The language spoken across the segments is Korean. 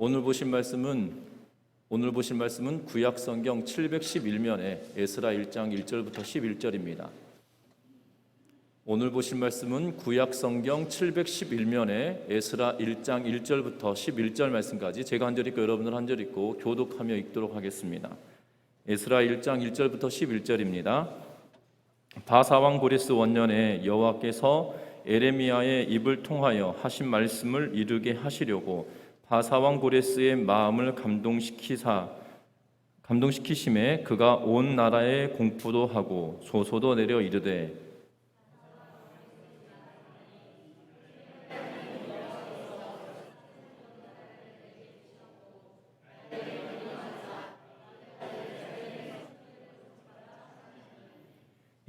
오늘 보실 말씀은 구약 성경 711면에 에스라 1장 1절부터 11절입니다. 오늘 보실 말씀은 구약 성경 711면에 에스라 1장 1절부터 11절 말씀까지 제가 한 절 읽고 여러분들 한 절 읽고 교독하며 읽도록 하겠습니다. 에스라 1장 1절부터 11절입니다. 바사왕 고레스 원년에 여호와께서 에레미야의 입을 통하여 하신 말씀을 이루게 하시려고 바사왕 고레스의 마음을 감동시키심에 그가 온 나라에 공포도 하고 소소도 내려 이르되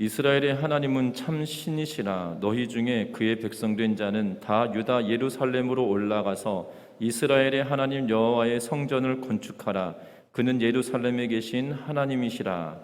이스라엘의 하나님은 참 신이시라. 너희 중에 그의 백성된 자는 다 유다 예루살렘으로 올라가서 이스라엘의 하나님 여호와의 성전을 건축하라. 그는 예루살렘에 계신 하나님이시라.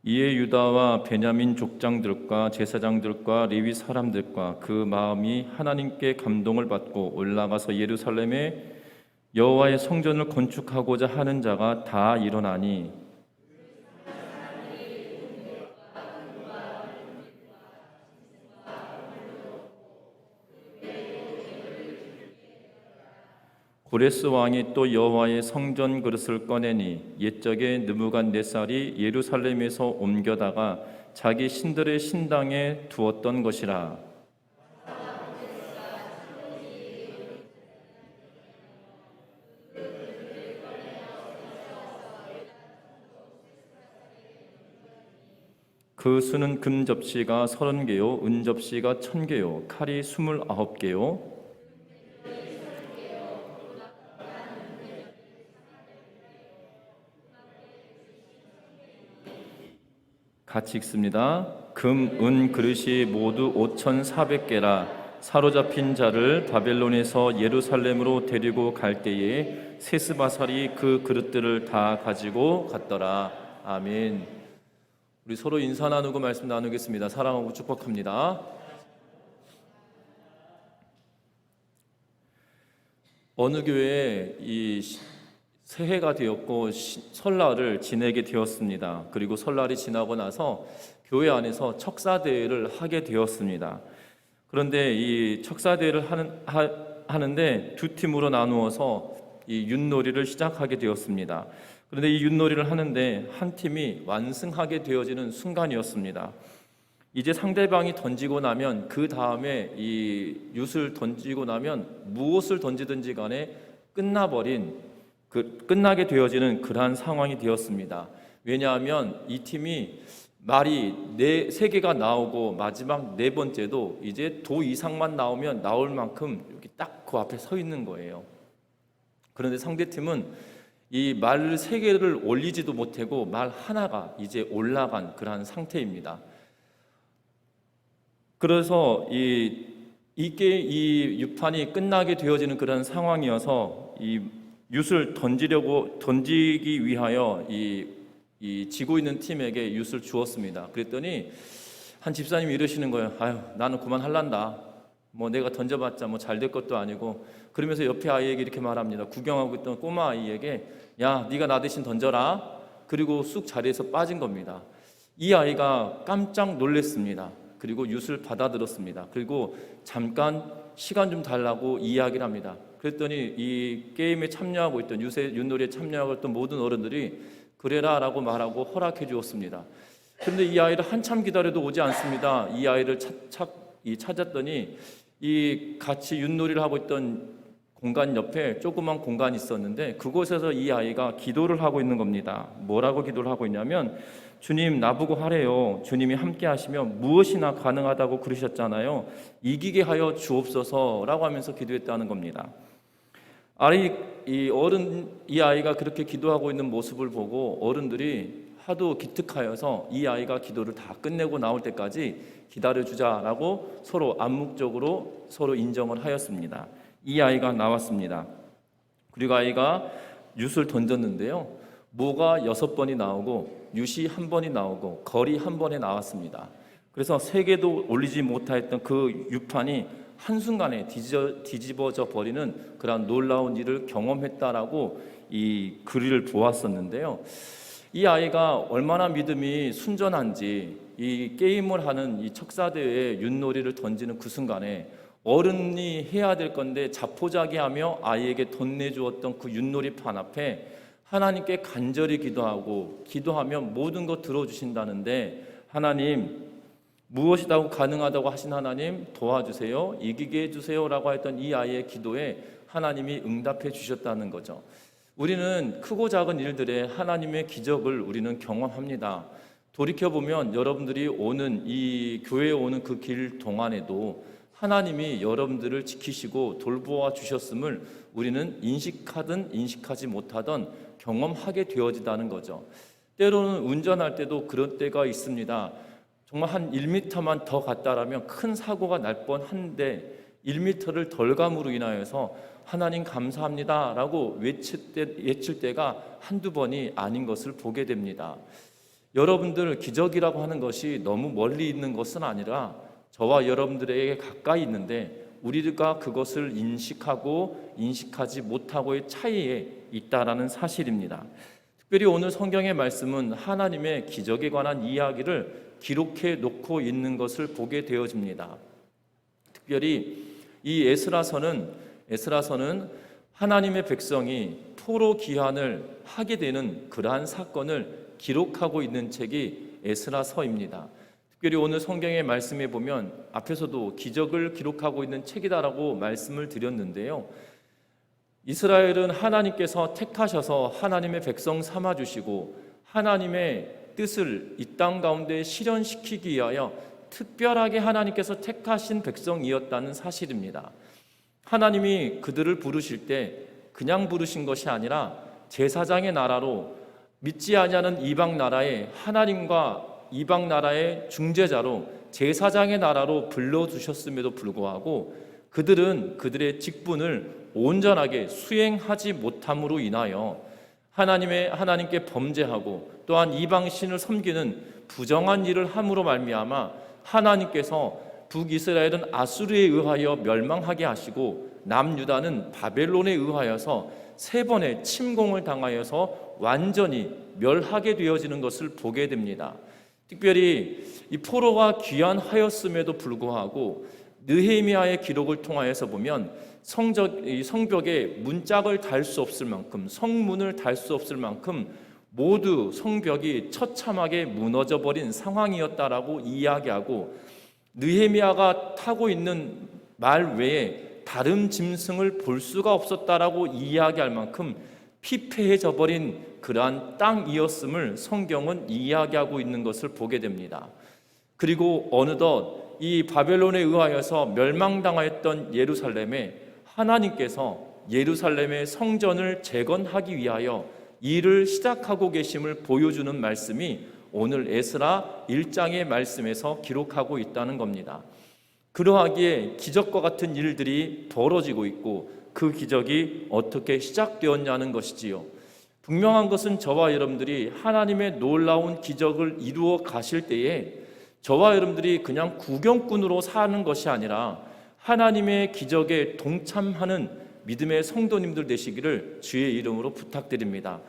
이에 유다와 베냐민 족장들과 제사장들과 레위 사람들과 그 마음이 하나님께 감동을 받고 올라가서 예루살렘에 여호와의 성전을 건축하고자 하는 자가 다 일어나니 고레스 왕이 또 여호와의 성전 그릇을 꺼내니 옛적에 느부갓네살이 예루살렘에서 옮겨다가 자기 신들의 신당에 두었던 것이라. 그 수는 금 접시가 30개요 은 접시가 1000개요 칼이 29개요 같이 읽습니다. 금, 은 그릇이 모두 5,400개라. 사로잡힌 자를 바벨론에서 예루살렘으로 데리고 갈 때에 세스바살이 그 그릇들을 다 가지고 갔더라. 아멘. 우리 서로 인사 나누고 말씀 나누겠습니다. 사랑하고 축복합니다. 어느 교회에 새해가 되었고 설날을 지내게 되었습니다. 그리고 설날이 지나고 나서 교회 안에서 척사대회를 하게 되었습니다. 그런데 이 척사대회를 하는데 두 팀으로 나누어서 이 윷놀이를 시작하게 되었습니다. 그런데 이 윷놀이를 하는데 한 팀이 완승하게 되어지는 순간이었습니다. 이제 상대방이 던지고 나면 그 다음에 이 윷을 던지고 나면 무엇을 던지든지 간에 끝나게 되어지는 그러한 상황이 되었습니다. 왜냐하면 이 팀이 말이 3개가 나오고 마지막 4번째도 이제 도 이상만 나올 만큼 이렇게 딱 그 앞에 서 있는 거예요. 그런데 상대팀은 이 말 3개를 올리지도 못하고 말 하나가 이제 올라간 그러한 상태입니다. 그래서 이 유판이 끝나게 되어지는 그런 상황이어서 이 윷을 던지기 위하여 이 지고 있는 팀에게 윷을 주었습니다. 그랬더니 한 집사님이 이러시는 거예요. 아유, 나는 그만할란다. 뭐 내가 던져봤자 뭐 잘 될 것도 아니고. 그러면서 옆에 아이에게 이렇게 말합니다. 구경하고 있던 꼬마 아이에게 야, 네가 나 대신 던져라. 그리고 쑥 자리에서 빠진 겁니다. 이 아이가 깜짝 놀랐습니다. 그리고 윷을 받아들었습니다. 그리고 잠깐 시간 좀 달라고 이야기를 합니다. 그랬더니 이 게임에 참여하고 있던 윷놀이에 참여하고 있던 모든 어른들이 그래라 라고 말하고 허락해 주었습니다. 그런데 이 아이를 한참 기다려도 오지 않습니다. 이 아이를 찾았더니 이 같이 윷놀이를 하고 있던 공간 옆에 조그만 공간이 있었는데 그곳에서 이 아이가 기도를 하고 있는 겁니다. 뭐라고 기도를 하고 있냐면 주님 나보고 하래요. 주님이 함께 하시면 무엇이나 가능하다고 그러셨잖아요. 이기게 하여 주옵소서라고 하면서 기도했다는 겁니다. 이 아이가 그렇게 기도하고 있는 모습을 보고 어른들이 하도 기특하여서 이 아이가 기도를 다 끝내고 나올 때까지 기다려주자라고 서로 암묵적으로 서로 인정을 하였습니다. 이 아이가 나왔습니다. 그리고 아이가 윷을 던졌는데요, 모가 6번이 나오고 윷이 1번이 나오고 걸이 1번에 나왔습니다. 그래서 3개도 올리지 못하였던 그 윷판이 한순간에 뒤집어져 버리는 그런 놀라운 일을 경험했다라고 이 글을 보았었는데요, 이 아이가 얼마나 믿음이 순전한지 이 게임을 하는 이 척사대회에 윷놀이를 던지는 그 순간에 어른이 해야 될 건데 자포자기하며 아이에게 돈 내주었던 그 윷놀이판 앞에 하나님께 간절히 기도하며 모든 것 들어주신다는데, 하나님 무엇이라도 가능하다고 하신 하나님 도와주세요, 이기게 해주세요 라고 했던 이 아이의 기도에 하나님이 응답해 주셨다는 거죠. 우리는 크고 작은 일들에 하나님의 기적을 우리는 경험합니다. 돌이켜보면 여러분들이 오는 이 교회에 오는 그 길 동안에도 하나님이 여러분들을 지키시고 돌보아 주셨음을 우리는 인식하든 인식하지 못하든 경험하게 되어지다는 거죠. 때로는 운전할 때도 그런 때가 있습니다. 정말 한 1m만 더 갔다라면 큰 사고가 날 뻔한데 1m를 덜 감으로 인하여서 하나님 감사합니다 라고 외칠 때가 한두 번이 아닌 것을 보게 됩니다. 여러분들, 기적이라고 하는 것이 너무 멀리 있는 것은 아니라 저와 여러분들에게 가까이 있는데 우리가 그것을 인식하고 인식하지 못하고의 차이에 있다라는 사실입니다. 특별히 오늘 성경의 말씀은 하나님의 기적에 관한 이야기를 기록해 놓고 있는 것을 보게 되어집니다. 특별히 이 에스라서는 하나님의 백성이 포로 귀환을 하게 되는 그러한 사건을 기록하고 있는 책이 에스라서입니다. 특별히 오늘 성경의 말씀에 보면 앞에서도 기적을 기록하고 있는 책이다라고 말씀을 드렸는데요, 이스라엘은 하나님께서 택하셔서 하나님의 백성 삼아주시고 하나님의 뜻을 이 땅 가운데 실현시키기 위하여 특별하게 하나님께서 택하신 백성이었다는 사실입니다. 하나님이 그들을 부르실 때 그냥 부르신 것이 아니라 제사장의 나라로, 믿지 아니하는 이방 나라에 하나님과 이방 나라의 중재자로 제사장의 나라로 불러주셨음에도 불구하고 그들은 그들의 직분을 온전하게 수행하지 못함으로 인하여 하나님께 범죄하고 또한 이방신을 섬기는 부정한 일을 함으로 말미암아 하나님께서 북이스라엘은 아수르에 의하여 멸망하게 하시고 남유다는 바벨론에 의하여서 3번의 침공을 당하여서 완전히 멸하게 되어지는 것을 보게 됩니다. 특별히 이 포로가 귀환하였음에도 불구하고 느헤미야의 기록을 통하여서 보면 성벽에 문짝을 달 수 없을 만큼, 성문을 달 수 없을 만큼 모두 성벽이 처참하게 무너져 버린 상황이었다라고 이야기하고, 느헤미야가 타고 있는 말 외에 다른 짐승을 볼 수가 없었다라고 이야기할 만큼 피폐해져 버린 그러한 땅이었음을 성경은 이야기하고 있는 것을 보게 됩니다. 그리고 어느덧 이 바벨론에 의하여서 멸망당하였던 예루살렘에 하나님께서 예루살렘의 성전을 재건하기 위하여 일을 시작하고 계심을 보여주는 말씀이 오늘 에스라 1장의 말씀에서 기록하고 있다는 겁니다. 그러하기에 기적과 같은 일들이 벌어지고 있고 그 기적이 어떻게 시작되었냐는 것이지요. 분명한 것은 저와 여러분들이 하나님의 놀라운 기적을 이루어 가실 때에 저와 여러분들이 그냥 구경꾼으로 사는 것이 아니라 하나님의 기적에 동참하는 믿음의 성도님들 되시기를 주의 이름으로 부탁드립니다.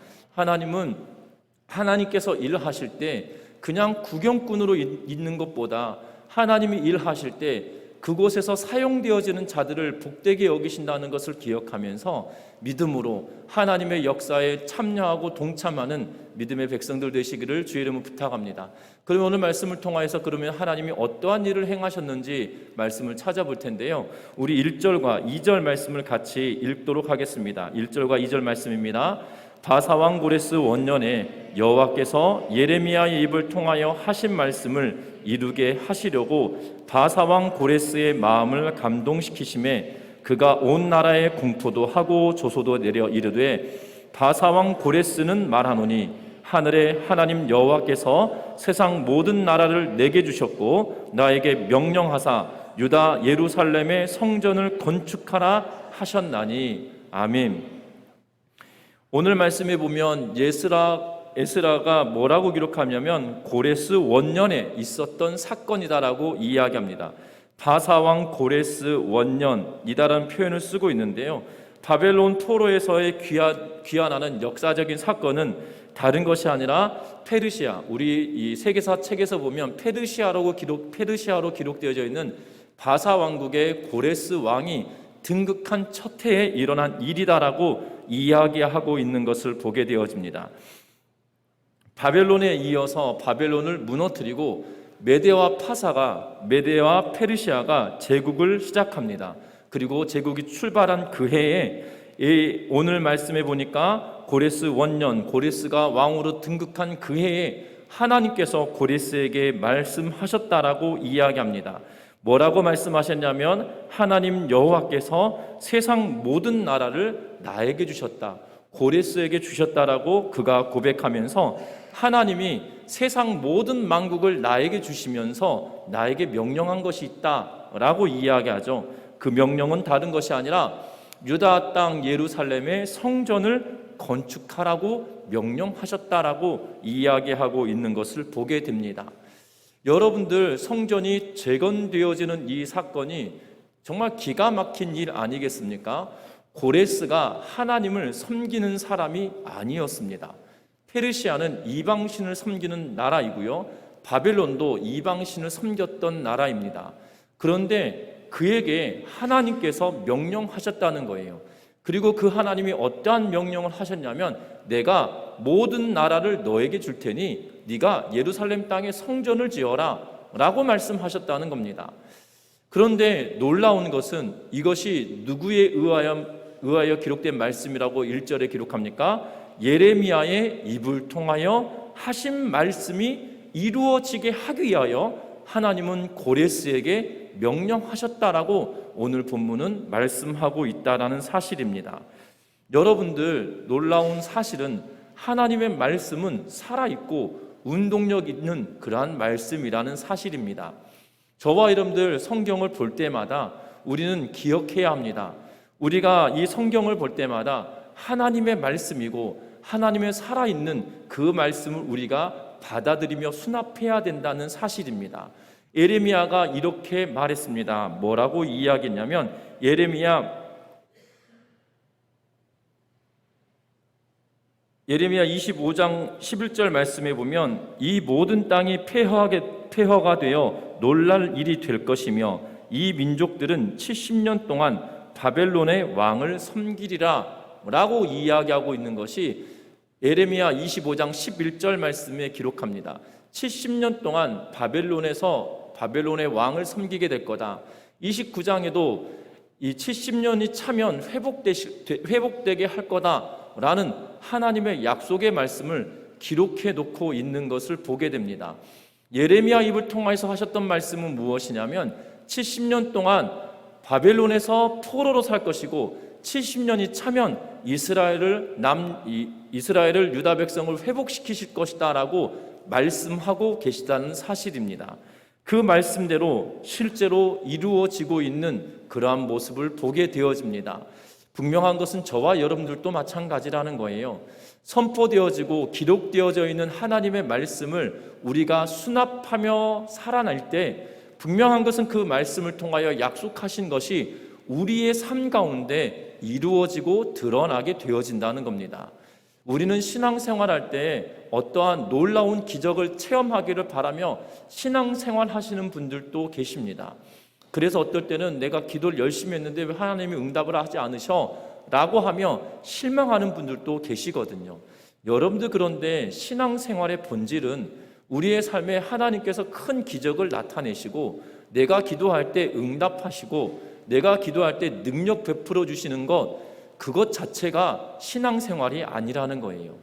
하나님께서 일하실 때 그냥 구경꾼으로 있는 것보다 하나님이 일하실 때 그곳에서 사용되어지는 자들을 복되게 여기신다는 것을 기억하면서 믿음으로 하나님의 역사에 참여하고 동참하는 믿음의 백성들 되시기를 주의 이름으로 부탁합니다. 그러면 오늘 말씀을 통하여서 그러면 하나님이 어떠한 일을 행하셨는지 말씀을 찾아볼 텐데요, 우리 1절과 2절 말씀을 같이 읽도록 하겠습니다. 1절과 2절 말씀입니다. 바사왕 고레스 원년에 여호와께서 예레미야의 입을 통하여 하신 말씀을 이루게 하시려고 바사왕 고레스의 마음을 감동시키심에 그가 온 나라에 공포도 하고 조소도 내려 이르되 바사왕 고레스는 말하노니 하늘의 하나님 여호와께서 세상 모든 나라를 내게 주셨고 나에게 명령하사 유다 예루살렘의 성전을 건축하라 하셨나니. 아멘. 오늘 말씀에 보면 에스라가 뭐라고 기록하냐면 고레스 원년에 있었던 사건이다라고 이야기합니다. 바사왕 고레스 원년이다라는 표현을 쓰고 있는데요, 바벨론 포로에서의 귀환하는 역사적인 사건은 다른 것이 아니라 페르시아, 우리 이 세계사 책에서 보면 페르시아로 기록되어져 있는 바사 왕국의 고레스 왕이 등극한 첫 해에 일어난 일이다라고 이야기하고 있는 것을 보게 되어집니다. 바벨론에 이어서 바벨론을 무너뜨리고 메대와 페르시아가 제국을 시작합니다. 그리고 제국이 출발한 그 해에 오늘 말씀해 보니까 고레스 원년, 고레스가 왕으로 등극한 그 해에 하나님께서 고레스에게 말씀하셨다라고 이야기합니다. 뭐라고 말씀하셨냐면 하나님 여호와께서 세상 모든 나라를 나에게 주셨다, 고레스에게 주셨다라고 그가 고백하면서 하나님이 세상 모든 만국을 나에게 주시면서 나에게 명령한 것이 있다라고 이야기하죠. 그 명령은 다른 것이 아니라 유다 땅 예루살렘의 성전을 건축하라고 명령하셨다라고 이야기하고 있는 것을 보게 됩니다. 여러분들, 성전이 재건되어지는 이 사건이 정말 기가 막힌 일 아니겠습니까? 고레스가 하나님을 섬기는 사람이 아니었습니다. 페르시아는 이방신을 섬기는 나라이고요, 바벨론도 이방신을 섬겼던 나라입니다. 그런데 그에게 하나님께서 명령하셨다는 거예요. 그리고 그 하나님이 어떠한 명령을 하셨냐면 내가 모든 나라를 너에게 줄 테니 네가 예루살렘 땅에 성전을 지어라 라고 말씀하셨다는 겁니다. 그런데 놀라운 것은 이것이 누구에 의하여 기록된 말씀이라고 1절에 기록합니까? 예레미야의 입을 통하여 하신 말씀이 이루어지게 하기 위하여 하나님은 고레스에게 명령하셨다라고 오늘 본문은 말씀하고 있다라는 사실입니다. 여러분들, 놀라운 사실은 하나님의 말씀은 살아있고 운동력 있는 그러한 말씀이라는 사실입니다. 저와 여러분들 성경을 볼 때마다 우리는 기억해야 합니다. 우리가 이 성경을 볼 때마다 하나님의 말씀이고 하나님의 살아있는 그 말씀을 우리가 받아들이며 수납해야 된다는 사실입니다. 예레미야가 이렇게 말했습니다. 뭐라고 이야기했냐면 예레미야 25장 11절 말씀에 보면 이 모든 땅이 폐허가 되어 놀랄 일이 될 것이며 이 민족들은 70년 동안 바벨론의 왕을 섬기리라 라고 이야기하고 있는 것이 예레미야 25장 11절 말씀에 기록합니다. 70년 동안 바벨론의 왕을 섬기게 될 거다. 29장에도 이 70년이 차면 회복되게 할 거다라는 하나님의 약속의 말씀을 기록해 놓고 있는 것을 보게 됩니다. 예레미야 입을 통해서 하셨던 말씀은 무엇이냐면 70년 동안 바벨론에서 포로로 살 것이고 70년이 차면 이스라엘을 유다 백성을 회복시키실 것이다라고 말씀하고 계시다는 사실입니다. 그 말씀대로 실제로 이루어지고 있는 그러한 모습을 보게 되어집니다. 분명한 것은 저와 여러분들도 마찬가지라는 거예요. 선포되어지고 기록되어져 있는 하나님의 말씀을 우리가 수납하며 살아날 때 분명한 것은 그 말씀을 통하여 약속하신 것이 우리의 삶 가운데 이루어지고 드러나게 되어진다는 겁니다. 우리는 신앙생활할 때 어떠한 놀라운 기적을 체험하기를 바라며 신앙생활 하시는 분들도 계십니다. 그래서 어떨 때는 내가 기도를 열심히 했는데 왜 하나님이 응답을 하지 않으셔? 라고 하며 실망하는 분들도 계시거든요. 여러분들, 그런데 신앙생활의 본질은 우리의 삶에 하나님께서 큰 기적을 나타내시고 내가 기도할 때 응답하시고 내가 기도할 때 능력 베풀어 주시는 것, 그것 자체가 신앙생활이 아니라는 거예요.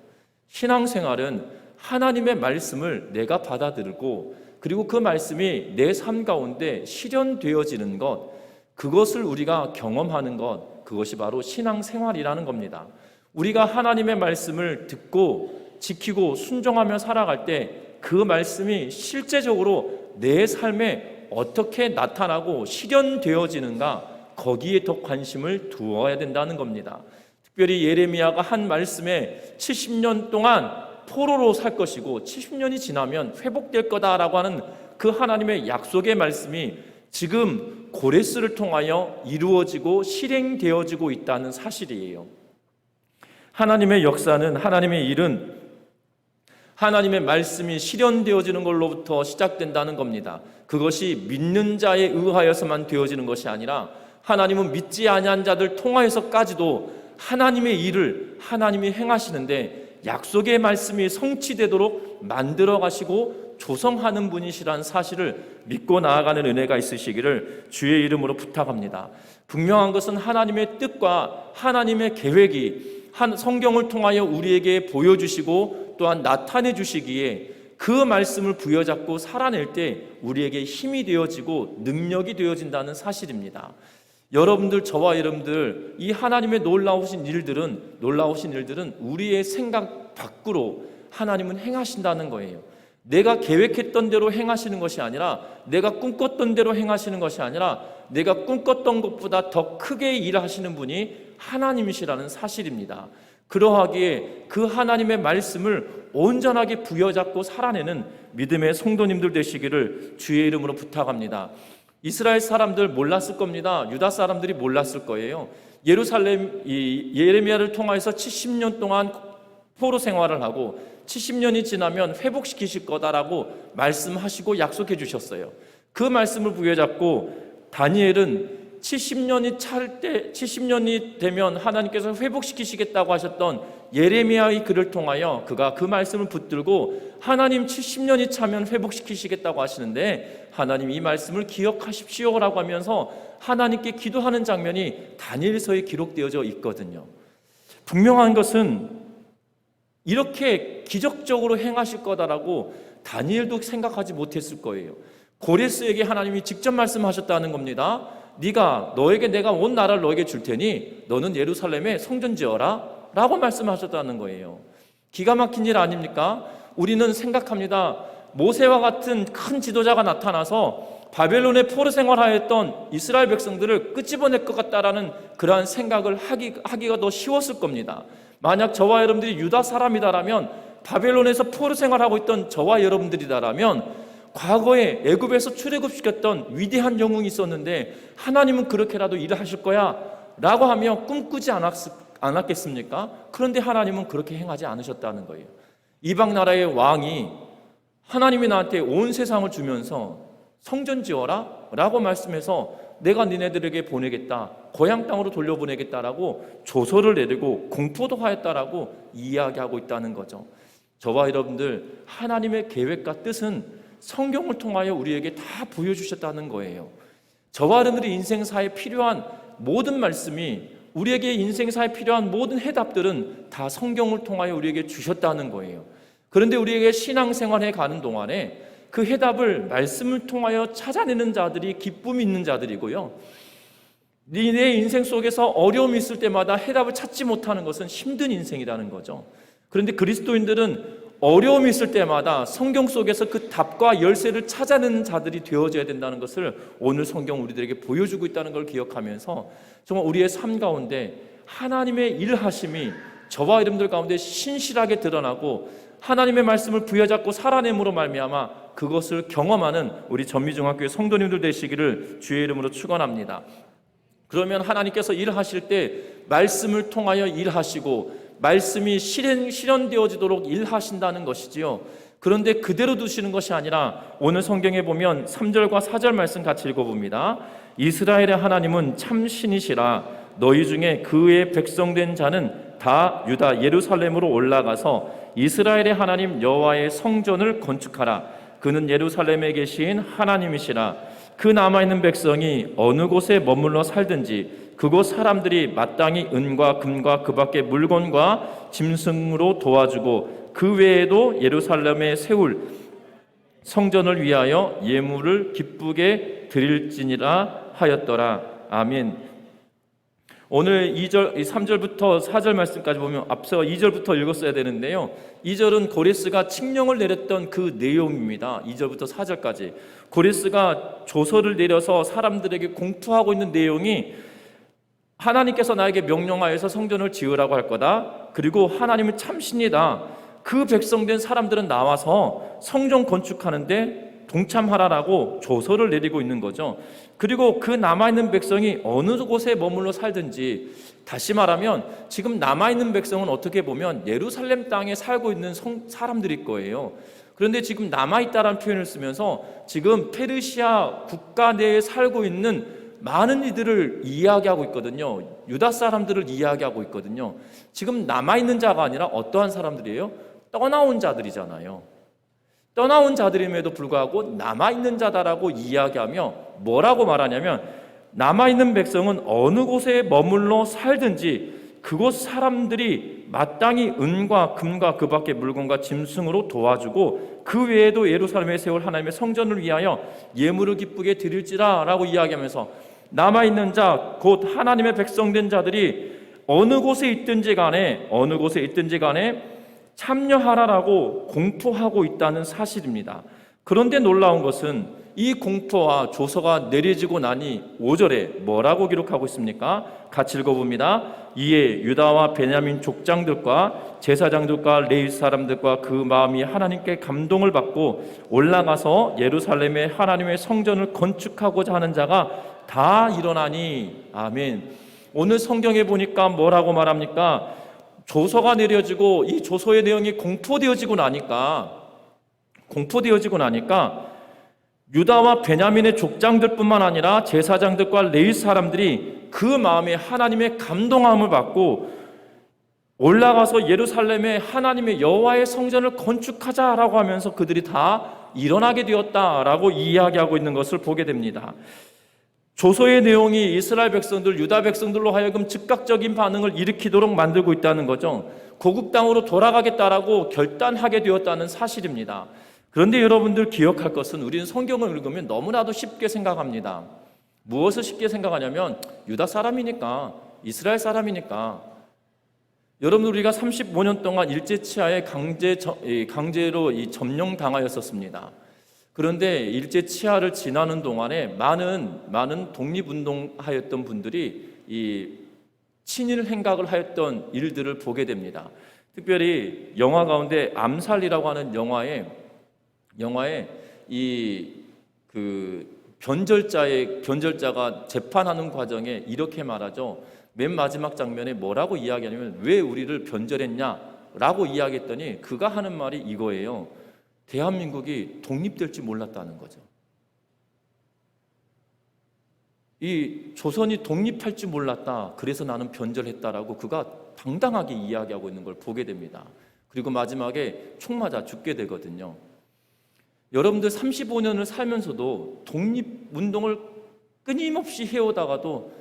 신앙생활은 하나님의 말씀을 내가 받아들이고 그리고 그 말씀이 내 삶 가운데 실현되어지는 것, 그것을 우리가 경험하는 것, 그것이 바로 신앙생활이라는 겁니다. 우리가 하나님의 말씀을 듣고 지키고 순종하며 살아갈 때 그 말씀이 실제적으로 내 삶에 어떻게 나타나고 실현되어지는가, 거기에 더 관심을 두어야 된다는 겁니다. 특별히 예레미야가 한 말씀에 70년 동안 포로로 살 것이고 70년이 지나면 회복될 거다라고 하는 그 하나님의 약속의 말씀이 지금 고레스를 통하여 이루어지고 실행되어지고 있다는 사실이에요. 하나님의 역사는, 하나님의 일은 하나님의 말씀이 실현되어지는 걸로부터 시작된다는 겁니다. 그것이 믿는 자에 의하여서만 되어지는 것이 아니라 하나님은 믿지 아니한 자들 통하여서까지도 하나님의 일을 하나님이 행하시는데 약속의 말씀이 성취되도록 만들어 가시고 조성하는 분이시라는 사실을 믿고 나아가는 은혜가 있으시기를 주의 이름으로 부탁합니다. 분명한 것은 하나님의 뜻과 하나님의 계획이 성경을 통하여 우리에게 보여주시고 또한 나타내 주시기에 그 말씀을 부여잡고 살아낼 때 우리에게 힘이 되어지고 능력이 되어진다는 사실입니다. 여러분들, 저와 여러분들, 이 하나님의 놀라우신 일들은 우리의 생각 밖으로 하나님은 행하신다는 거예요. 내가 계획했던 대로 행하시는 것이 아니라, 내가 꿈꿨던 대로 행하시는 것이 아니라, 내가 꿈꿨던 것보다 더 크게 일하시는 분이 하나님이시라는 사실입니다. 그러하기에 그 하나님의 말씀을 온전하게 부여잡고 살아내는 믿음의 성도님들 되시기를 주의 이름으로 부탁합니다. 이스라엘 사람들 몰랐을 겁니다. 유다 사람들이 몰랐을 거예요. 예루살렘, 예레미야를 통해서 70년 동안 포로 생활을 하고 70년이 지나면 회복시키실 거다라고 말씀하시고 약속해 주셨어요. 그 말씀을 부여잡고 다니엘은 70년이 되면 하나님께서 회복시키시겠다고 하셨던 예레미야의 글을 통하여 그가 그 말씀을 붙들고 하나님 70년이 차면 회복시키시겠다고 하시는데 하나님 이 말씀을 기억하십시오라고 하면서 하나님께 기도하는 장면이 다니엘서에 기록되어져 있거든요. 분명한 것은 이렇게 기적적으로 행하실 거다라고 다니엘도 생각하지 못했을 거예요. 고레스에게 하나님이 직접 말씀하셨다는 겁니다. 네가, 너에게 내가 온 나라를 너에게 줄 테니 너는 예루살렘에 성전 지어라 라고 말씀하셨다는 거예요. 기가 막힌 일 아닙니까? 우리는 생각합니다. 모세와 같은 큰 지도자가 나타나서 바벨론의 포로 생활하였던 이스라엘 백성들을 끄집어낼 것 같다라는 그러한 생각을 하기가 더 쉬웠을 겁니다. 만약 저와 여러분들이 유다 사람이다라면, 바벨론에서 포로 생활하고 있던 저와 여러분들이다라면 과거에 애굽에서 출애굽시켰던 위대한 영웅이 있었는데 하나님은 그렇게라도 일을 하실 거야 라고 하며 꿈꾸지 않았겠습니까? 그런데 하나님은 그렇게 행하지 않으셨다는 거예요. 이방 나라의 왕이 하나님이 나한테 온 세상을 주면서 성전 지어라 라고 말씀해서 내가 니네들에게 보내겠다, 고향 땅으로 돌려보내겠다라고 조서를 내리고 공포도 하였다라고 이야기하고 있다는 거죠. 저와 여러분들, 하나님의 계획과 뜻은 성경을 통하여 우리에게 다 보여주셨다는 거예요. 저와 여러분들의 인생사에 필요한 모든 말씀이, 우리에게 인생사에 필요한 모든 해답들은 다 성경을 통하여 우리에게 주셨다는 거예요. 그런데 우리에게 신앙생활에 가는 동안에 그 해답을 말씀을 통하여 찾아내는 자들이 기쁨이 있는 자들이고요, 내 인생 속에서 어려움이 있을 때마다 해답을 찾지 못하는 것은 힘든 인생이라는 거죠. 그런데 그리스도인들은 어려움이 있을 때마다 성경 속에서 그 답과 열쇠를 찾아내는 자들이 되어져야 된다는 것을 오늘 성경 우리들에게 보여주고 있다는 걸 기억하면서 정말 우리의 삶 가운데 하나님의 일하심이 저와 여러분들 가운데 신실하게 드러나고 하나님의 말씀을 부여잡고 살아냄으로 말미암아 그것을 경험하는 우리 전미중학교의 성도님들 되시기를 주의 이름으로 축원합니다. 그러면 하나님께서 일하실 때 말씀을 통하여 일하시고 말씀이 실현되어지도록 일하신다는 것이지요. 그런데 그대로 두시는 것이 아니라 오늘 성경에 보면 3절과 4절 말씀 같이 읽어봅니다. 이스라엘의 하나님은 참 신이시라. 너희 중에 그의 백성된 자는 다 유다 예루살렘으로 올라가서 이스라엘의 하나님 여호와의 성전을 건축하라. 그는 예루살렘에 계신 하나님이시라. 그 남아있는 백성이 어느 곳에 머물러 살든지 그곳 사람들이 마땅히 은과 금과 그 밖의 물건과 짐승으로 도와주고 그 외에도 예루살렘에 세울 성전을 위하여 예물을 기쁘게 드릴지니라 하였더라. 아멘. 오늘 2절, 3절부터 4절 말씀까지 보면 앞서 2절부터 읽었어야 되는데요. 2절은 고레스가 칙령을 내렸던 그 내용입니다. 2절부터 4절까지 고레스가 조서를 내려서 사람들에게 공포하고 있는 내용이 하나님께서 나에게 명령하여서 성전을 지으라고 할 거다. 그리고 하나님은 참신이다. 그 백성된 사람들은 나와서 성전 건축하는데 동참하라라고 조서를 내리고 있는 거죠. 그리고 그 남아있는 백성이 어느 곳에 머물러 살든지, 다시 말하면 지금 남아있는 백성은 어떻게 보면 예루살렘 땅에 살고 있는 사람들일 거예요. 그런데 지금 남아있다라는 표현을 쓰면서 지금 페르시아 국가 내에 살고 있는 많은 이들을 이야기하고 있거든요. 유다 사람들을 이야기하고 있거든요. 지금 남아있는 자가 아니라 어떠한 사람들이에요? 떠나온 자들이잖아요. 떠나온 자들임에도 불구하고 남아있는 자다라고 이야기하며 뭐라고 말하냐면, 남아있는 백성은 어느 곳에 머물러 살든지 그곳 사람들이 마땅히 은과 금과 그 밖의 물건과 짐승으로 도와주고 그 외에도 예루살렘에 세울 하나님의 성전을 위하여 예물을 기쁘게 드릴지라 라고 이야기하면서, 남아있는 자 곧 하나님의 백성된 자들이 어느 곳에 있든지 간에 참여하라라고 공포하고 있다는 사실입니다. 그런데 놀라운 것은 이 공포와 조서가 내려지고 나니 5절에 뭐라고 기록하고 있습니까? 같이 읽어봅니다. 이에 유다와 베냐민 족장들과 제사장들과 레위 사람들과 그 마음이 하나님께 감동을 받고 올라가서 예루살렘에 하나님의 성전을 건축하고자 하는 자가 다 일어나니. 아멘. 오늘 성경에 보니까 뭐라고 말합니까? 조서가 내려지고 이 조서의 내용이 공포되어지고 나니까 유다와 베냐민의 족장들뿐만 아니라 제사장들과 레위 사람들이 그 마음에 하나님의 감동함을 받고 올라가서 예루살렘에 하나님의 여호와의 성전을 건축하자라고 하면서 그들이 다 일어나게 되었다라고 이야기하고 있는 것을 보게 됩니다. 조서의 내용이 이스라엘 백성들, 유다 백성들로 하여금 즉각적인 반응을 일으키도록 만들고 있다는 거죠. 고국 땅으로 돌아가겠다라고 결단하게 되었다는 사실입니다. 그런데 여러분들 기억할 것은, 우리는 성경을 읽으면 너무나도 쉽게 생각합니다. 무엇을 쉽게 생각하냐면 유다 사람이니까, 이스라엘 사람이니까. 여러분, 우리가 35년 동안 일제치하에 강제로 점령당하였었습니다. 그런데 일제치하를 지나는 동안에 많은 독립운동하였던 분들이 이 친일 행각을 하였던 일들을 보게 됩니다. 특별히 영화 가운데 암살이라고 하는 영화에 이 변절자가 재판하는 과정에 이렇게 말하죠. 맨 마지막 장면에 뭐라고 이야기하냐면, 왜 우리를 변절했냐라고 이야기했더니 그가 하는 말이 이거예요. 대한민국이 독립될지 몰랐다는 거죠. 이 조선이 독립할 줄 몰랐다. 그래서 나는 변절했다라고 그가 당당하게 이야기하고 있는 걸 보게 됩니다. 그리고 마지막에 총 맞아 죽게 되거든요. 여러분들 35년을 살면서도 독립운동을 끊임없이 해오다가도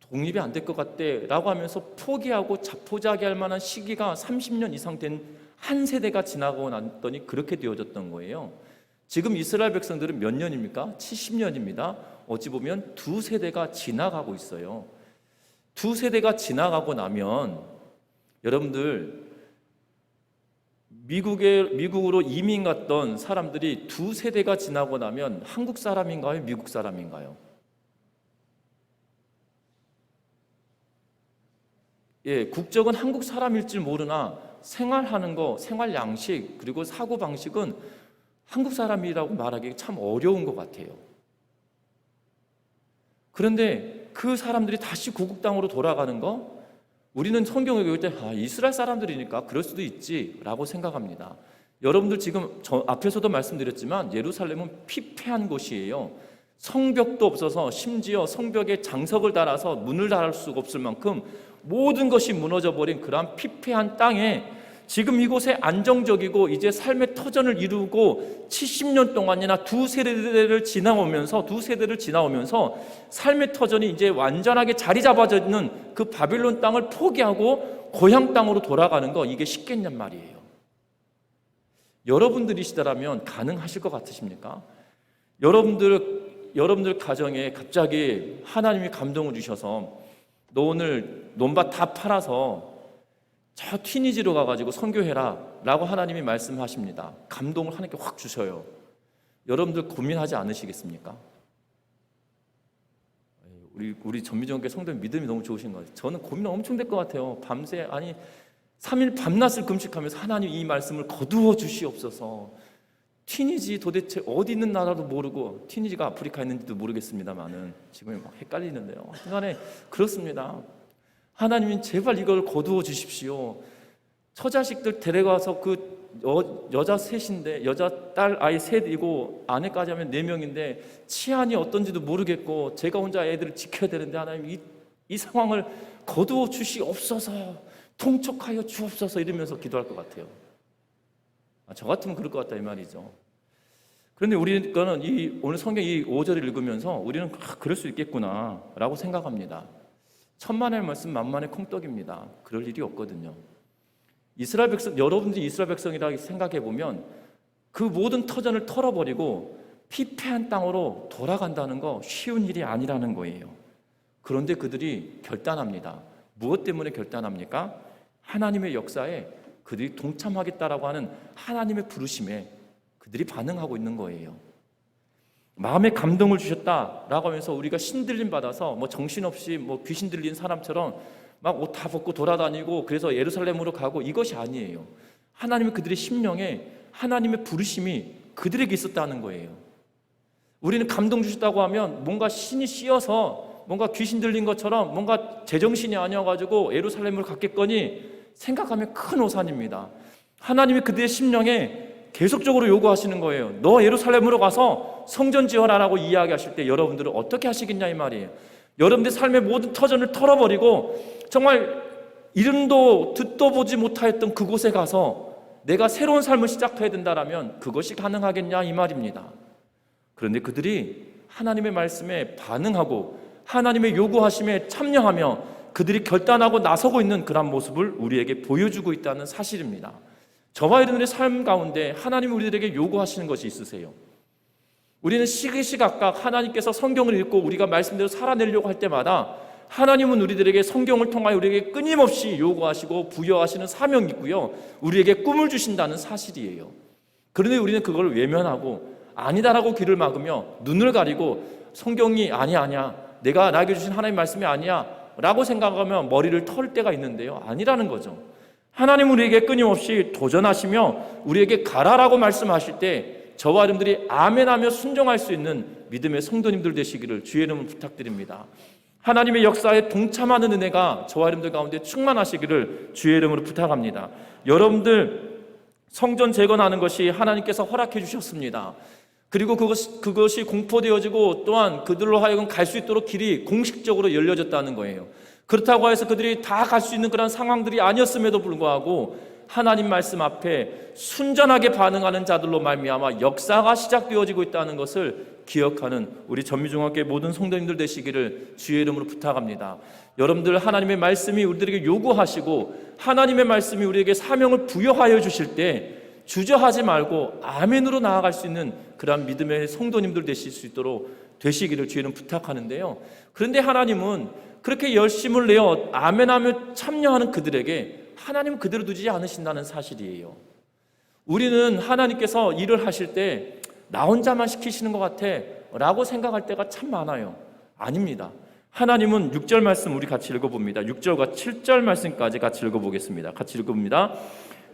독립이 안 될 것 같대라고 하면서 포기하고 자포자기할 만한 시기가 30년 이상 된 한 세대가 지나고 났더니 그렇게 되어졌던 거예요. 지금 이스라엘 백성들은 몇 년입니까? 70년입니다. 어찌 보면 두 세대가 지나가고 있어요. 두 세대가 지나가고 나면 여러분들, 미국으로 이민 갔던 사람들이 두 세대가 지나고 나면 한국 사람인가요? 미국 사람인가요? 국적은 한국 사람일지 모르나 생활하는 거, 생활 양식, 그리고 사고 방식은 한국 사람이라고 말하기 참 어려운 것 같아요. 그런데 그 사람들이 다시 고국 땅으로 돌아가는 거, 우리는 성경을 읽을 때 이스라엘 사람들이니까 그럴 수도 있지라고 생각합니다. 여러분들 지금 앞에서도 말씀드렸지만 예루살렘은 피폐한 곳이에요. 성벽도 없어서 심지어 성벽에 장석을 달아서 문을 닫을 수가 없을 만큼 모든 것이 무너져버린 그러한 피폐한 땅에 지금 이곳에 안정적이고 이제 삶의 터전을 이루고 70년 동안이나 두 세대를 지나오면서 삶의 터전이 이제 완전하게 자리 잡아져 있는 그 바빌론 땅을 포기하고 고향 땅으로 돌아가는 거, 이게 쉽겠냔 말이에요. 여러분들이시더라면 가능하실 것 같으십니까? 여러분들 가정에 갑자기 하나님이 감동을 주셔서 너 오늘 논밭 다 팔아서 저 튀니지로 가가지고 선교해라 라고 하나님이 말씀하십니다. 감동을 하나님께 확 주셔요. 여러분들 고민하지 않으시겠습니까? 우리 전미정교회 성도님 믿음이 너무 좋으신 것 같아요. 저는 고민 엄청 될 것 같아요. 밤새 3일 밤낮을 금식하면서 하나님 이 말씀을 거두어 주시옵소서. 튀니지 도대체 어디 있는 나라도 모르고, 튀니지가 아프리카에 있는지도 모르겠습니다만은 지금 막 헷갈리는데요. 하여튼간에 그렇습니다. 하나님이 제발 이걸 거두어 주십시오. 처자식들 데려가서 그 여자 셋인데, 여자 딸 아이 셋이고 아내까지 하면 4명인데 치안이 어떤지도 모르겠고 제가 혼자 애들을 지켜야 되는데, 하나님 이 상황을 거두어 주시옵소서, 통촉하여 주옵소서 이러면서 기도할 것 같아요. 저 같으면 그럴 것 같다 이 말이죠. 그런데 우리는 오늘 성경 이 5절을 읽으면서 우리는 그럴 수 있겠구나 라고 생각합니다. 천만의 말씀 만만의 콩떡입니다. 그럴 일이 없거든요. 이스라엘 백성, 여러분들이 이스라엘 백성이라고 생각해 보면 그 모든 터전을 털어버리고 피폐한 땅으로 돌아간다는 거 쉬운 일이 아니라는 거예요. 그런데 그들이 결단합니다. 무엇 때문에 결단합니까? 하나님의 역사에 그들이 동참하겠다라고 하는 하나님의 부르심에 그들이 반응하고 있는 거예요. 마음에 감동을 주셨다라고 하면서 우리가 신들림 받아서 정신없이 귀신 들린 사람처럼 막 옷 다 벗고 돌아다니고 그래서 예루살렘으로 가고, 이것이 아니에요. 하나님이 그들의 심령에 하나님의 부르심이 그들에게 있었다는 거예요. 우리는 감동 주셨다고 하면 뭔가 신이 씌어서 뭔가 귀신 들린 것처럼 뭔가 제정신이 아니어가지고 예루살렘으로 갔겠거니 생각하면 큰 오산입니다. 하나님이 그들의 심령에 계속적으로 요구하시는 거예요. 너 예루살렘으로 가서 성전 지어라라고 이야기하실 때 여러분들은 어떻게 하시겠냐 이 말이에요. 여러분들 삶의 모든 터전을 털어버리고 정말 이름도 듣도 보지 못하였던 그곳에 가서 내가 새로운 삶을 시작해야 된다라면 그것이 가능하겠냐 이 말입니다. 그런데 그들이 하나님의 말씀에 반응하고 하나님의 요구하심에 참여하며 그들이 결단하고 나서고 있는 그런 모습을 우리에게 보여주고 있다는 사실입니다. 저와 여러분의 삶 가운데 하나님이 우리들에게 요구하시는 것이 있으세요. 우리는 시시각각 하나님께서 성경을 읽고 우리가 말씀대로 살아내려고 할 때마다 하나님은 우리들에게 성경을 통하여 우리에게 끊임없이 요구하시고 부여하시는 사명이 있고요, 우리에게 꿈을 주신다는 사실이에요. 그런데 우리는 그걸 외면하고 아니다라고 귀를 막으며 눈을 가리고 성경이 아니야 내가 나에게 주신 하나님의 말씀이 아니야 라고 생각하며 머리를 털 때가 있는데요, 아니라는 거죠. 하나님은 우리에게 끊임없이 도전하시며 우리에게 가라라고 말씀하실 때 저와 여러분들이 아멘하며 순종할 수 있는 믿음의 성도님들 되시기를 주의 이름으로 부탁드립니다. 하나님의 역사에 동참하는 은혜가 저와 여러분들 가운데 충만하시기를 주의 이름으로 부탁합니다. 여러분들 성전 재건하는 것이 하나님께서 허락해 주셨습니다. 그리고 그것이 공포되어지고 또한 그들로 하여금 갈 수 있도록 길이 공식적으로 열려졌다는 거예요. 그렇다고 해서 그들이 다 갈 수 있는 그런 상황들이 아니었음에도 불구하고 하나님 말씀 앞에 순전하게 반응하는 자들로 말미암아 역사가 시작되어지고 있다는 것을 기억하는 우리 전미중학교의 모든 성도님들 되시기를 주의 이름으로 부탁합니다. 여러분들 하나님의 말씀이 우리들에게 요구하시고 하나님의 말씀이 우리에게 사명을 부여하여 주실 때 주저하지 말고 아멘으로 나아갈 수 있는 그런 믿음의 성도님들 되실 수 있도록 되시기를 주의 이름 부탁하는데요. 그런데 하나님은 그렇게 열심을 내어 아멘하며 참여하는 그들에게 하나님은 그대로 두지 않으신다는 사실이에요. 우리는 하나님께서 일을 하실 때 나 혼자만 시키시는 것 같아 라고 생각할 때가 참 많아요. 아닙니다. 하나님은 6절 말씀 우리 같이 읽어봅니다. 6절과 7절 말씀까지 같이 읽어보겠습니다. 같이 읽어봅니다.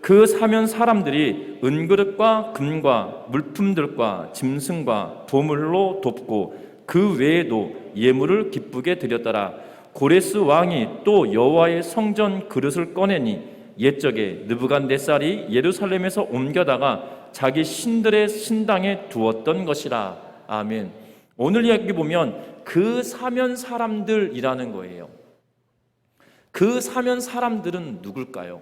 그 사면 사람들이 은그릇과 금과 물품들과 짐승과 보물로 돕고 그 외에도 예물을 기쁘게 드렸더라. 고레스 왕이 또 여호와의 성전 그릇을 꺼내니 옛적에 느부갓네살이 예루살렘에서 옮겨다가 자기 신들의 신당에 두었던 것이라. 아멘. 오늘 이야기 보면 그 사면 사람들이라는 거예요. 그 사면 사람들은 누굴까요?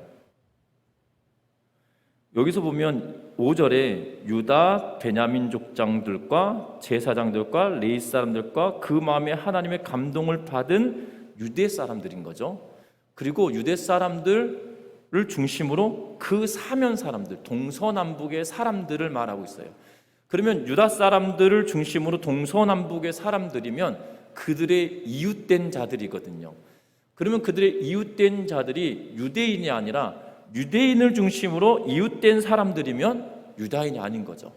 여기서 보면 5절에 유다 베냐민 족장들과 제사장들과 레위 사람들과 그 마음에 하나님의 감동을 받은 유대 사람들인 거죠. 그리고 유대 사람들을 중심으로 그 사면 사람들, 동서남북의 사람들을 말하고 있어요. 그러면 유다 사람들을 중심으로 동서남북의 사람들이면 그들의 이웃된 자들이거든요. 그러면 그들의 이웃된 자들이 유대인이 아니라 유대인을 중심으로 이웃된 사람들이면 유다인이 아닌 거죠.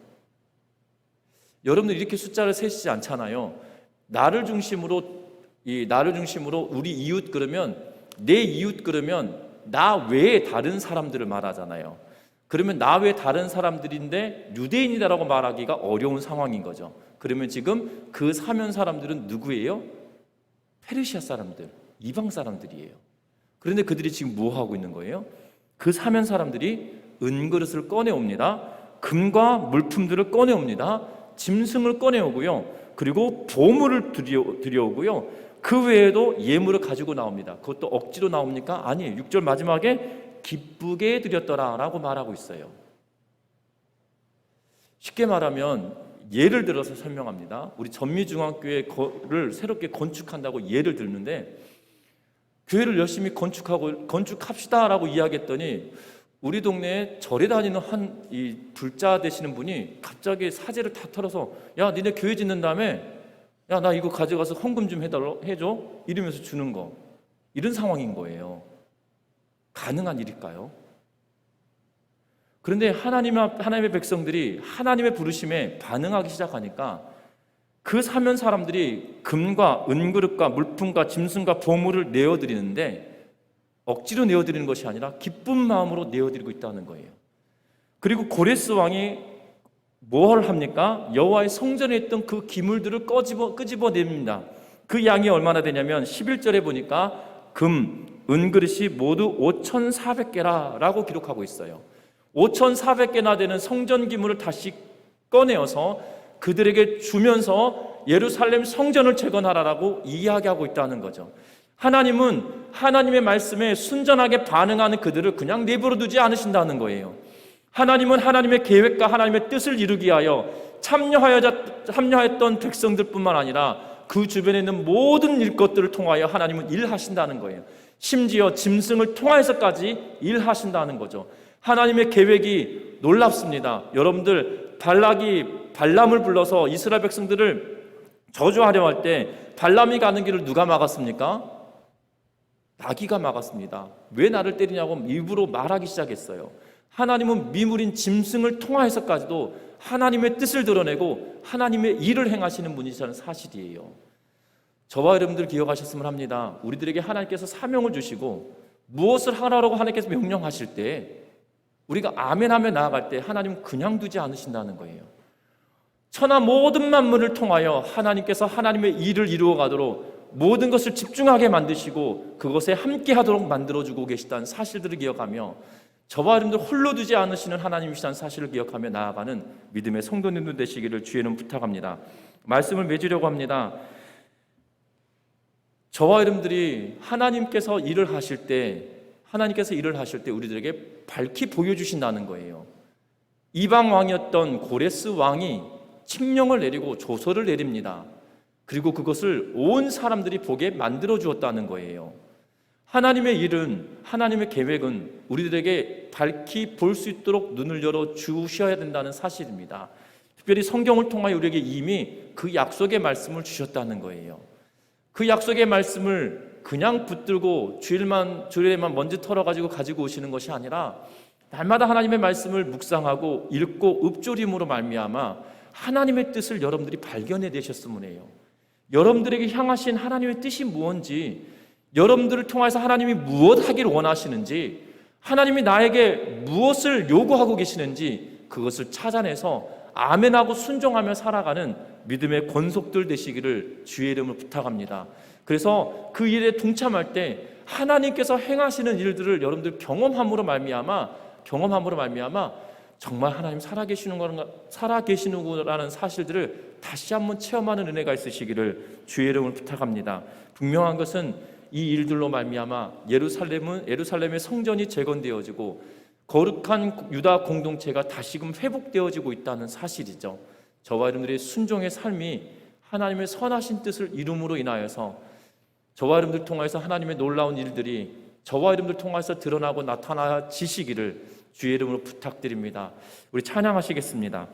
여러분들 이렇게 숫자를 세시지 않잖아요. 나를 중심으로 우리 이웃 그러면 내 이웃 그러면 나 외에 다른 사람들을 말하잖아요. 그러면 나 외에 다른 사람들인데 유대인이다라고 말하기가 어려운 상황인 거죠. 그러면 지금 그 사면 사람들은 누구예요? 페르시아 사람들, 이방 사람들이에요. 그런데 그들이 지금 뭐 하고 있는 거예요? 그 사면 사람들이 은그릇을 꺼내옵니다. 금과 물품들을 꺼내옵니다. 짐승을 꺼내오고요. 그리고 보물을 들여오고요. 그 외에도 예물을 가지고 나옵니다. 그것도 억지로 나옵니까? 아니에요. 6절 마지막에 기쁘게 드렸더라 라고 말하고 있어요. 쉽게 말하면 예를 들어서 설명합니다. 우리 전미중앙교회를 새롭게 건축한다고 예를 들는데, 교회를 열심히 건축합시다 라고 이야기했더니 우리 동네에 절에 다니는 이 불자 되시는 분이 갑자기 사재를 다 털어서, 야 니네 교회 짓는 다음에 야 나 이거 가져가서 헌금 좀 해줘 이러면서 주는 거, 이런 상황인 거예요. 가능한 일일까요? 그런데 하나님의 백성들이 하나님의 부르심에 반응하기 시작하니까 그 사면 사람들이 금과 은그릇과 물품과 짐승과 보물을 내어드리는데 억지로 내어드리는 것이 아니라 기쁜 마음으로 내어드리고 있다는 거예요. 그리고 고레스 왕이 뭘 합니까? 여호와의 성전에 있던 그 기물들을 끄집어냅니다. 그 양이 얼마나 되냐면 11절에 보니까 금, 은그릇이 모두 5,400개라 라고 기록하고 있어요. 5,400개나 되는 성전 기물을 다시 꺼내어서 그들에게 주면서 예루살렘 성전을 재건하라라고 이야기하고 있다는 거죠. 하나님은 하나님의 말씀에 순전하게 반응하는 그들을 그냥 내버려 두지 않으신다는 거예요. 하나님은 하나님의 계획과 하나님의 뜻을 이루기 위하여 참여했던 백성들뿐만 아니라 그 주변에 있는 모든 일것들을 통하여 하나님은 일하신다는 거예요. 심지어 짐승을 통해서까지 일하신다는 거죠. 하나님의 계획이 놀랍습니다. 여러분들, 발람을 불러서 이스라엘 백성들을 저주하려 할 때 발람이 가는 길을 누가 막았습니까? 나귀가 막았습니다. 왜 나를 때리냐고 입으로 말하기 시작했어요. 하나님은 미물인 짐승을 통하여서까지도 하나님의 뜻을 드러내고 하나님의 일을 행하시는 분이시라는 사실이에요. 저와 여러분들 기억하셨으면 합니다. 우리들에게 하나님께서 사명을 주시고 무엇을 하라고 하나님께서 명령하실 때 우리가 아멘하며 나아갈 때 하나님은 그냥 두지 않으신다는 거예요. 천하 모든 만물을 통하여 하나님께서 하나님의 일을 이루어가도록 모든 것을 집중하게 만드시고 그것에 함께하도록 만들어주고 계시다는 사실들을 기억하며 저와 여러분들 홀로 두지 않으시는 하나님이시다는 사실을 기억하며 나아가는 믿음의 성도님들 되시기를 주의 이름 부탁합니다. 말씀을 맺으려고 합니다. 저와 여러분들이 하나님께서 일을 하실 때 우리들에게 밝히 보여주신다는 거예요. 이방 왕이었던 고레스 왕이 칙령을 내리고 조서를 내립니다. 그리고 그것을 온 사람들이 보게 만들어 주었다는 거예요. 하나님의 일은, 하나님의 계획은 우리들에게 밝히 볼 수 있도록 눈을 열어 주셔야 된다는 사실입니다. 특별히 성경을 통하여 우리에게 이미 그 약속의 말씀을 주셨다는 거예요. 그 약속의 말씀을 그냥 붙들고 주일에만 먼지 털어가지고 가지고 오시는 것이 아니라 날마다 하나님의 말씀을 묵상하고 읽고 읊조림으로 말미암아 하나님의 뜻을 여러분들이 발견해 내셨으면 해요. 여러분들에게 향하신 하나님의 뜻이 무엇인지, 여러분들을 통해서 하나님이 무엇 하기를 원하시는지, 하나님이 나에게 무엇을 요구하고 계시는지 그것을 찾아내서 아멘하고 순종하며 살아가는 믿음의 권속들 되시기를 주의 이름으로 부탁합니다. 그래서 그 일에 동참할 때 하나님께서 행하시는 일들을 여러분들 경험함으로 말미암아 정말 하나님 살아계시는구나라는 사실들을 다시 한번 체험하는 은혜가 있으시기를 주의 이름으로 부탁합니다. 분명한 것은 이 일들로 말미암아 예루살렘의 성전이 재건되어지고 거룩한 유다 공동체가 다시금 회복되어지고 있다는 사실이죠. 저와 여러분들의 순종의 삶이 하나님의 선하신 뜻을 이룸으로 인하여서 저와 여러분들 통해서 하나님의 놀라운 일들이 저와 여러분들 통해서 드러나고 나타나지시기를 주의 이름으로 부탁드립니다. 우리 찬양하시겠습니다.